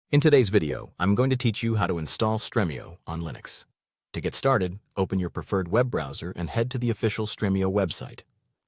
In today's video, I'm going to teach you how to install Stremio on Linux. To get started, open your preferred web browser and head to the official Stremio website.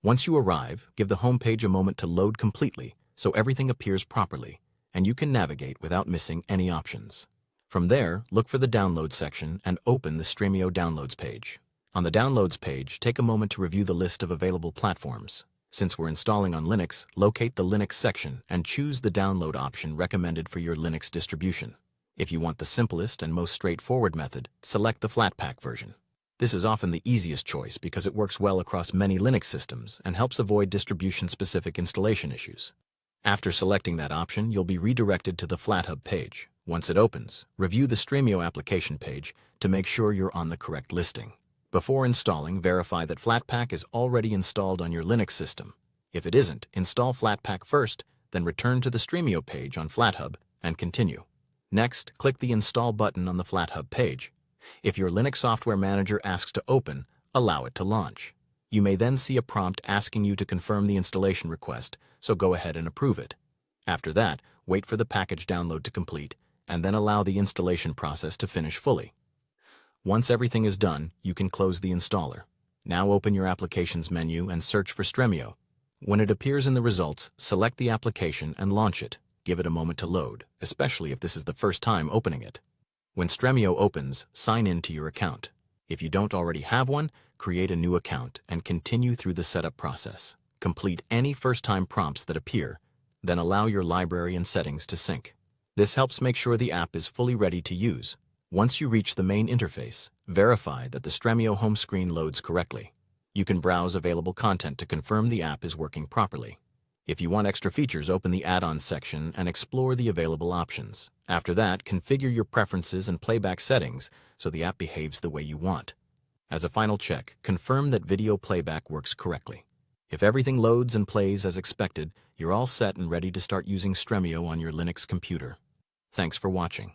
Once you arrive, give the homepage a moment to load completely so everything appears properly, and you can navigate without missing any options. From there, look for the Download section and open the Stremio Downloads page. On the Downloads page, take a moment to review the list of available platforms. Since we're installing on Linux, locate the Linux section and choose the download option recommended for your Linux distribution. If you want the simplest and most straightforward method, select the Flatpak version. This is often the easiest choice because it works well across many Linux systems and helps avoid distribution-specific installation issues. After selecting that option, you'll be redirected to the FlatHub page. Once it opens, review the Stremio application page to make sure you're on the correct listing. Before installing, verify that Flatpak is already installed on your Linux system. If it isn't, install Flatpak first, then return to the Stremio page on FlatHub and continue. Next, click the Install button on the FlatHub page. If your Linux Software Manager asks to open, allow it to launch. You may then see a prompt asking you to confirm the installation request, so go ahead and approve it. After that, wait for the package download to complete, and then allow the installation process to finish fully. Once everything is done, you can close the installer. Now open your Applications menu and search for Stremio. When it appears in the results, select the application and launch it. Give it a moment to load, especially if this is the first time opening it. When Stremio opens, sign in to your account. If you don't already have one, create a new account and continue through the setup process. Complete any first-time prompts that appear, then allow your library and settings to sync. This helps make sure the app is fully ready to use. Once you reach the main interface, verify that the Stremio home screen loads correctly. You can browse available content to confirm the app is working properly. If you want extra features, open the Add-ons section and explore the available options. After that, configure your preferences and playback settings so the app behaves the way you want. As a final check, confirm that video playback works correctly. If everything loads and plays as expected, you're all set and ready to start using Stremio on your Linux computer. Thanks for watching.